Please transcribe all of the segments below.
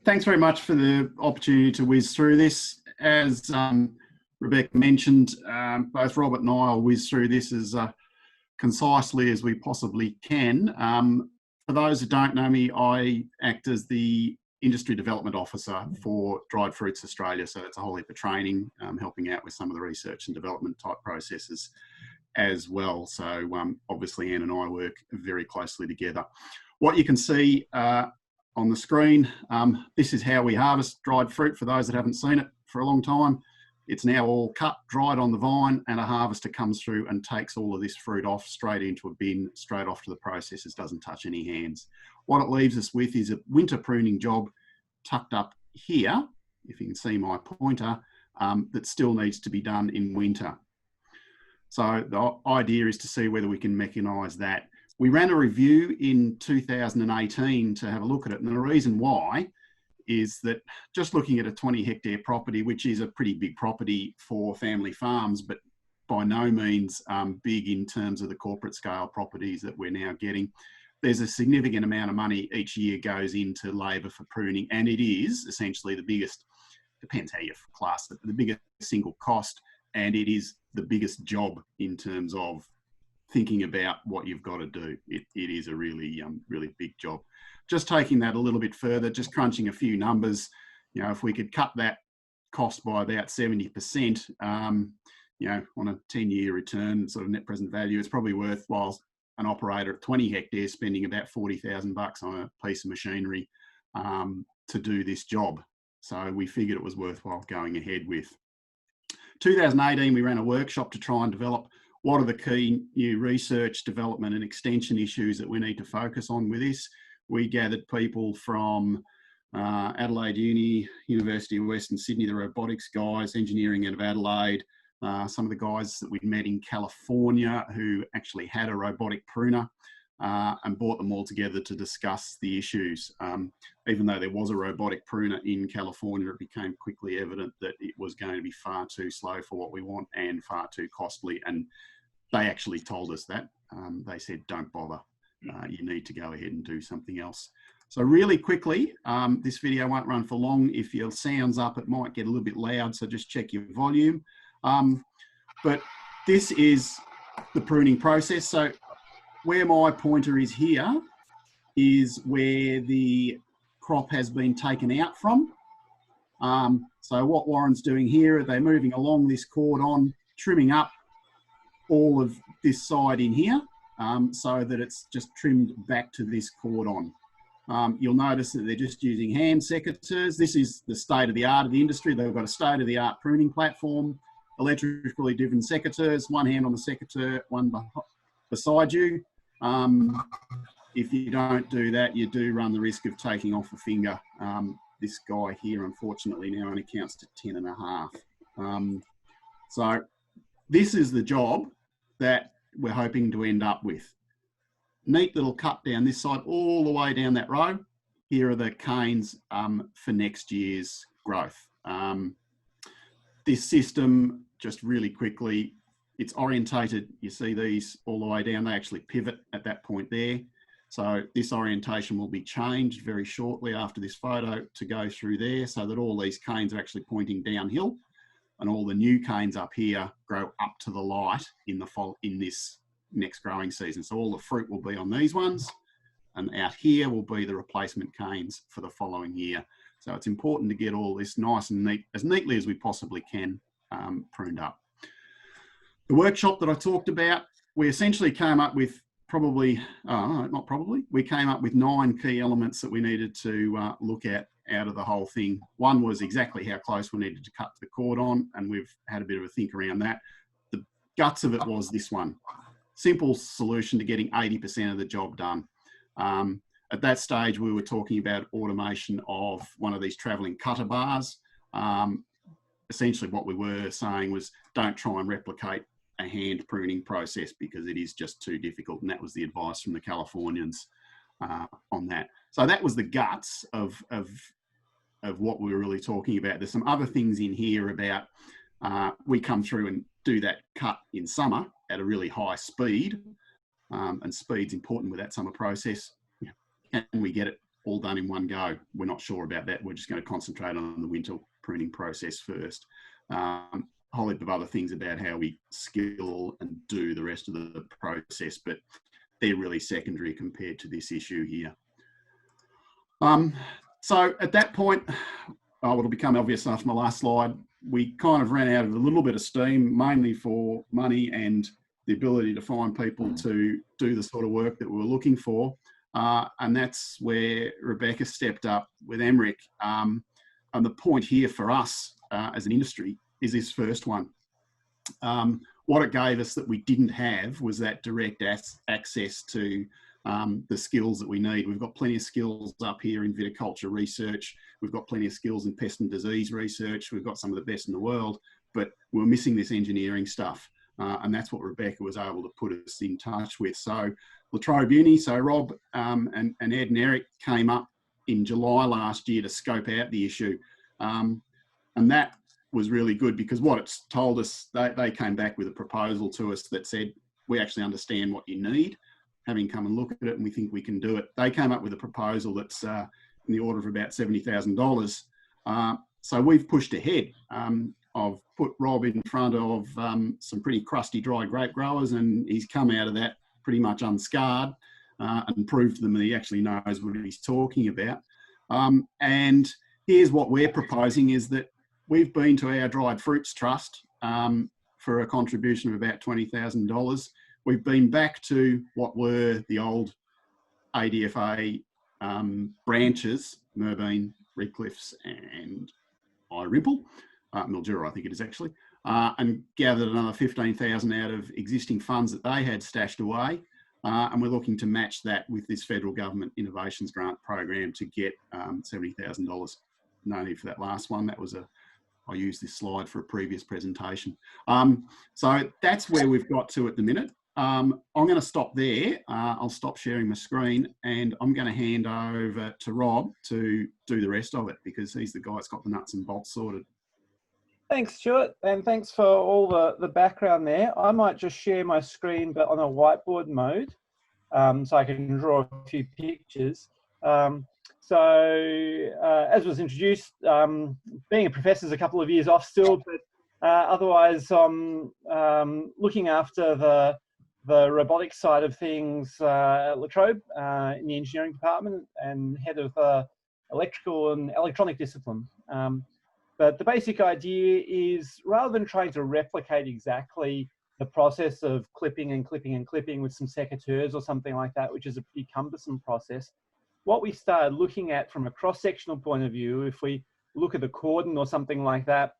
Thanks very much for the opportunity to whiz through this. As Rebecca mentioned, both Robert and I will whiz through this as concisely as we possibly can. For those who don't know me, I act as the Industry Development Officer for Dried Fruits Australia. So it's a whole heap of training, helping out with some of the research and development type processes as well. So obviously Anne and I work very closely together. What you can see on the screen, this is how we harvest dried fruit for those that haven't seen it for a long time. It's now all cut, dried on the vine, and a harvester comes through and takes all of this fruit off straight into a bin, straight off to the processors, doesn't touch any hands. What it leaves us with is a winter pruning job tucked up here, if you can see my pointer, that still needs to be done in winter. So the idea is to see whether we can mechanise that. We ran a review in 2018 to have a look at it, and the reason why is that just looking at a 20-hectare property, which is a pretty big property for family farms, but by no means big in terms of the corporate scale properties that we're now getting, there's a significant amount of money each year goes into labour for pruning, and it is essentially the biggest, depends how you class it, the biggest single cost, and it is the biggest job in terms of thinking about what you've got to do. It is a really, really big job. Just taking that a little bit further, just crunching a few numbers, you know, if we could cut that cost by about 70%, you know, on a 10-year return, sort of net present value, it's probably worthwhile an operator at 20 hectares spending about 40,000 bucks on a piece of machinery to do this job. So we figured it was worthwhile going ahead with. 2018, we ran a workshop to try and develop what are the key new research, development and extension issues that we need to focus on with this. We gathered people from Adelaide Uni, University of Western Sydney, the robotics guys, engineering out of Adelaide, some of the guys that we'd met in California who actually had a robotic pruner, and brought them all together to discuss the issues. Even though there was a robotic pruner in California, it became quickly evident that it was going to be far too slow for what we want and far too costly. And they actually told us that. They said, don't bother. You need to go ahead and do something else. So really quickly, this video won't run for long. If your sound's up, it might get a little bit loud, so just check your volume. But this is the pruning process. So where my pointer is here is where the crop has been taken out from. So what Warren's doing here, they're moving along this cordon, trimming up all of this side in here, so that it's just trimmed back to this cordon. You'll notice that they're just using hand secateurs. This is the state of the art of the industry. They've got a state of the art pruning platform, electrically driven secateurs, one hand on the secateur, one beside you. If you don't do that, you do run the risk of taking off a finger. This guy here, unfortunately, now only counts to 10 and a half. So this is the job that we're hoping to end up with. Neat little cut down this side, all the way down that row. Here are the canes for next year's growth. This system, just really quickly, it's orientated. You see these all the way down, they actually pivot at that point there. So this orientation will be changed very shortly after this photo to go through there, so that all these canes are actually pointing downhill, and all the new canes up here grow up to the light in this next growing season. So all the fruit will be on these ones, and out here will be the replacement canes for the following year. So it's important to get all this nice and neat, as neatly as we possibly can, pruned up. The workshop that I talked about, we essentially came up with we came up with 9 key elements that we needed to look at out of the whole thing. One was exactly how close we needed to cut the cordon, and we've had a bit of a think around that. The guts of it was this one. Simple solution to getting 80% of the job done. At that stage, we were talking about automation of one of these travelling cutter bars. Essentially what we were saying was, don't try and replicate a hand pruning process because it is just too difficult, and that was the advice from the Californians on that. So that was the guts of what we were really talking about. There's some other things in here about we come through and do that cut in summer at a really high speed, and speed's important with that summer process. Can we get it all done in one go. We're not sure about that. We're just going to concentrate on the winter pruning process first. A whole heap of other things about how we skill and do the rest of the process, but they're really secondary compared to this issue here. So at that point, it'll become obvious after my last slide, we kind of ran out of a little bit of steam, mainly for money and the ability to find people to do the sort of work that we were looking for. And that's where Rebecca stepped up with MRIC. And the point here for us as an industry is this first one. What it gave us that we didn't have was that direct access to the skills that we need. We've got plenty of skills up here in viticulture research. We've got plenty of skills in pest and disease research. We've got some of the best in the world, but we're missing this engineering stuff. And that's what Rebecca was able to put us in touch with. So La Trobe Uni, so Rob and Ed and Eric came up in July last year to scope out the issue. And that was really good because what it's told us, they came back with a proposal to us that said, we actually understand what you need, having come and look at it, and we think we can do it. They came up with a proposal that's in the order of about $70,000. So we've pushed ahead. I've put Rob in front of some pretty crusty dry grape growers, and he's come out of that pretty much unscarred and proved to them that he actually knows what he's talking about. And here's what we're proposing is that we've been to our Dried Fruits Trust for a contribution of about $20,000. We've been back to what were the old ADFA branches, Melbourne, Redcliffs and Irymple, Mildura I think it is actually, and gathered another 15,000 out of existing funds that they had stashed away. And we're looking to match that with this federal government innovations grant program to get $70,000. No need for that last one. That was I used this slide for a previous presentation. So that's where we've got to at the minute. I'm going to stop there. I'll stop sharing my screen and I'm going to hand over to Rob to do the rest of it because he's the guy that's got the nuts and bolts sorted. Thanks, Stuart, and thanks for all the background there. I might just share my screen, but on a whiteboard mode, so I can draw a few pictures. As was introduced, being a professor is a couple of years off still, but otherwise looking after the robotics side of things at La Trobe in the engineering department and head of electrical and electronic discipline. But the basic idea is rather than trying to replicate exactly the process of clipping and clipping and clipping with some secateurs or something like that, which is a pretty cumbersome process, what we started looking at from a cross-sectional point of view, if we look at the cordon or something like that,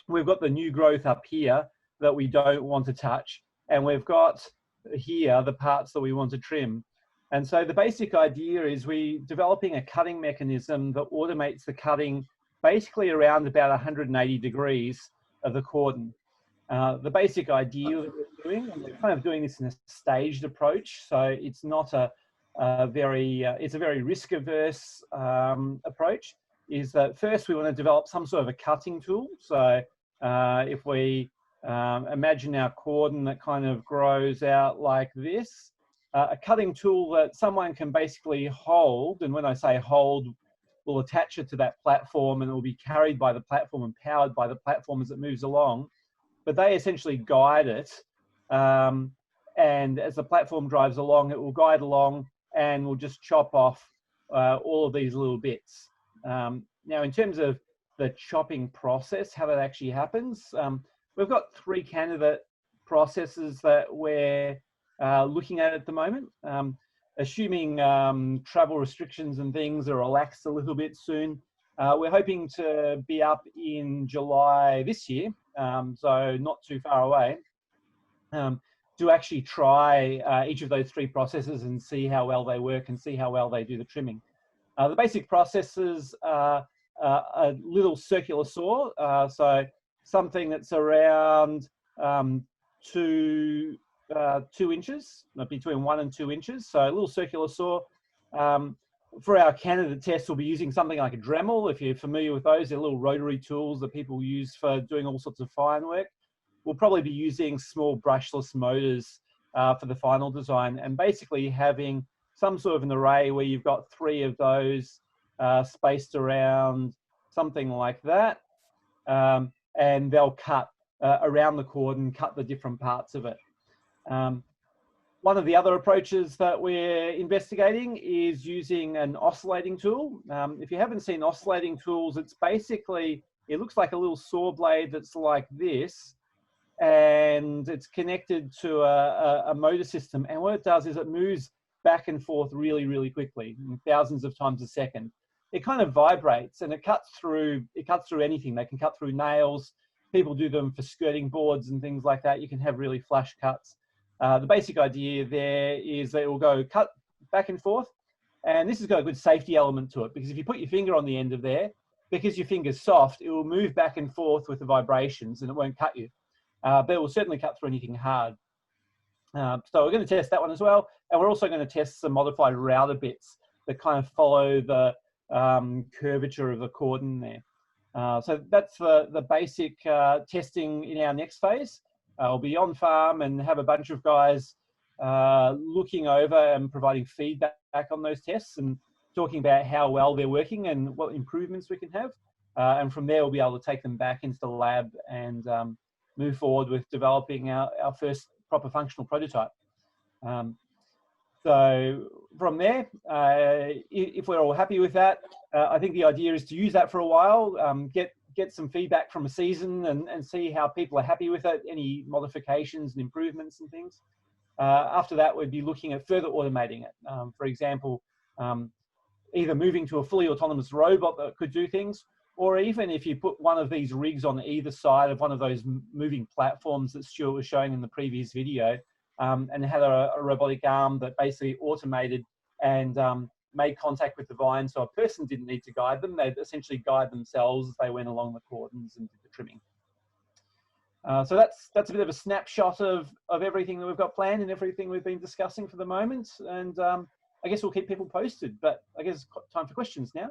we've got the new growth up here that we don't want to touch, and we've got here the parts that we want to trim. And so the basic idea is we're developing a cutting mechanism that automates the cutting basically around about 180 degrees of the cordon. The basic idea that we're doing, and we're kind of doing this in a staged approach, so it's not it's a very risk-averse approach, is that first we want to develop some sort of a cutting tool. So if we imagine our cordon that kind of grows out like this, a cutting tool that someone can basically hold, and when I say hold, we'll attach it to that platform and it will be carried by the platform and powered by the platform as it moves along. But they essentially guide it, and as the platform drives along, it will guide along and we'll just chop off all of these little bits. Now, in terms of the chopping process, how that actually happens, we've got 3 candidate processes that we're looking at the moment. Assuming travel restrictions and things are relaxed a little bit soon, we're hoping to be up in July this year, so not too far away, to actually try each of those 3 processes and see how well they work and see how well they do the trimming. The basic processes are a little circular saw, so something that's around 2 inches, between 1 and 2 inches, so a little circular saw. For our candidate test, we'll be using something like a Dremel. If you're familiar with those, they're little rotary tools that people use for doing all sorts of fine work. We'll probably be using small brushless motors for the final design, and basically having some sort of an array where you've got 3 of those spaced around something like that, and they'll cut around the cordon, cut the different parts of it. One of the other approaches that we're investigating is using an oscillating tool. If you haven't seen oscillating tools, it's basically, it looks like a little saw blade that's like this, and it's connected to a motor system. And what it does is it moves back and forth really, really quickly, thousands of times a second. It kind of vibrates, and it cuts through anything. They can cut through nails. People do them for skirting boards and things like that. You can have really flash cuts. The basic idea there is that it will go cut back and forth, and this has got a good safety element to it, because if you put your finger on the end of there, because your finger's soft, it will move back and forth with the vibrations and it won't cut you, but it will certainly cut through anything hard. So we're going to test that one as well, and we're also going to test some modified router bits that kind of follow the curvature of the cordon there. So that's the basic testing in our next phase. I'll be on farm and have a bunch of guys looking over and providing feedback on those tests and talking about how well they're working and what improvements we can have. And from there, we'll be able to take them back into the lab and move forward with developing our first proper functional prototype. So from there, if we're all happy with that, I think the idea is to use that for a while, get some feedback from a season and see how people are happy with it, any modifications and improvements and things. After that, we'd be looking at further automating it. For example, either moving to a fully autonomous robot that could do things, or even if you put one of these rigs on either side of one of those moving platforms that Stuart was showing in the previous video, and had a robotic arm that basically automated and made contact with the vine, so a person didn't need to guide them. They'd essentially guide themselves as they went along the cordons and did the trimming. So that's a bit of a snapshot of everything that we've got planned and everything we've been discussing for the moment. And I guess we'll keep people posted, but I guess it's time for questions now.